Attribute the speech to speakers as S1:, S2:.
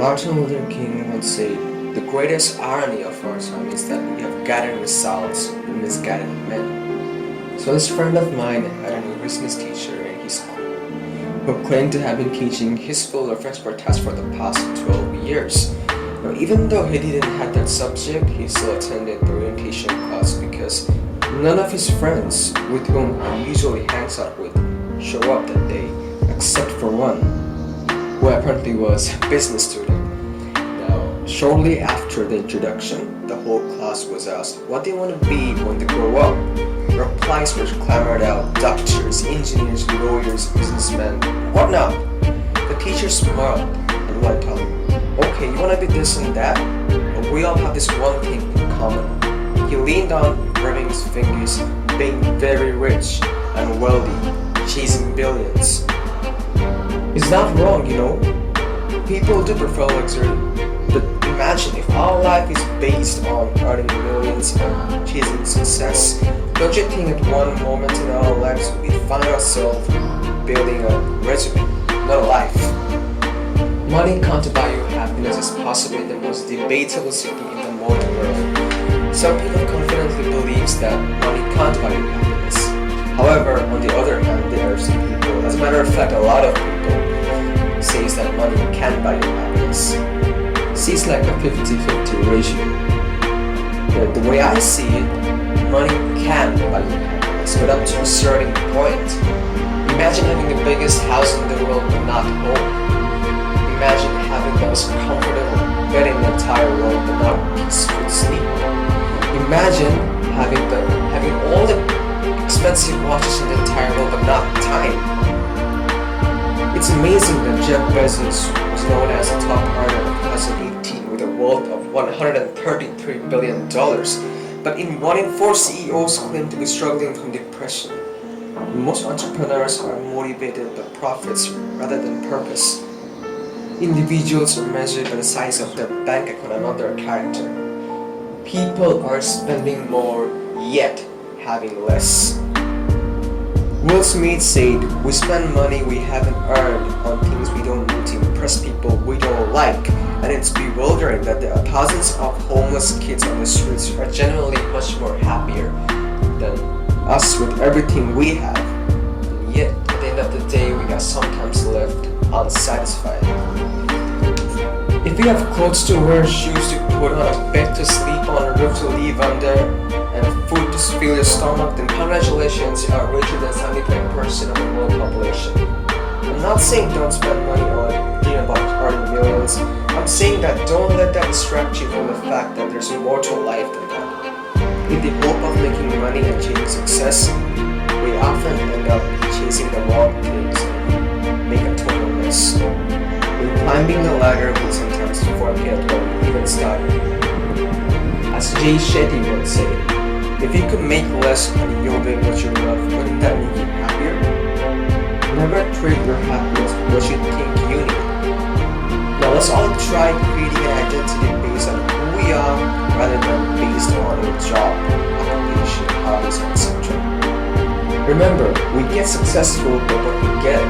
S1: Martin Luther King once said, "The greatest irony of our time is that we have guided results and misguided men." So this friend of mine had a new business teacher in his school who claimed to have been teaching his field of expertise for the past 12 years. Now, even though he didn't have that subject, he still attended the orientation class because none of his friends with whom he usually hangs out with show up that day, except for one, who apparently was a business student. Now, shortly after the introduction, the whole class was asked what they want to be when they grow up. Replies were clamored out: doctors, engineers, lawyers, businessmen, whatnot. The teacher smiled and went on, "Okay, you want to be this and that? But we all have this one thing in common." He leaned on, rubbing his fingers, being very rich and wealthy, chasing billions. It's not wrong, you know. People do prefer luxury. But imagine if our life is based on earning millions and chasing success. Don't you think at one moment in our lives we find ourselves building a resume, not a life? Money can't buy you happiness is possibly the most debatable thing in the modern world. Some people confidently believe that money can't buy you happiness. However, on the other hand, there are some people, as a matter of fact, a lot of people, says that money can buy you happiness. Seems like a 50-50 ratio. But the way I see it, money can buy you happiness, but up to a certain point. Imagine having the biggest house in the world but not home. Imagine having the most comfortable bed in the entire world but not peaceful sleep. Imagine having all the expensive watches in the entire world but not time. It's amazing that Jeff Bezos was known as a top earner in 2018 with a wealth of $133 billion, but in 1 in 4 CEOs claim to be struggling from depression. Most entrepreneurs are motivated by profits rather than purpose. Individuals are measured by the size of their bank account and not their character. People are spending more, yet having less. Will Smith said, "We spend money we haven't earned on things we don't need to impress people we don't like, and it's bewildering that there are thousands of homeless kids on the streets who are genuinely much more happier than us with everything we have. And yet, at the end of the day, we are sometimes left unsatisfied. If we have clothes to wear, shoes to put on, a bed to sleep on, a roof to live under, and food to fill your stomach, then congratulations, you are richer than 75% of the world population." I'm not saying don't spend money on dreaming about earning millions. I'm saying that don't let that distract you from the fact that there's more to life than that. In the hope of making money and chasing success, we often end up chasing the wrong things and make a total mess. In climbing the ladder, we sometimes forget where we even started. As Jay Shetty once said, "If you could make less money your way what you love, wouldn't that make you happier?" Never trade your happiness for what you think you need. Now let's all try creating an identity based on who we are rather than based on a job, occupation, hobbies, etc. Remember, we get successful by what we get,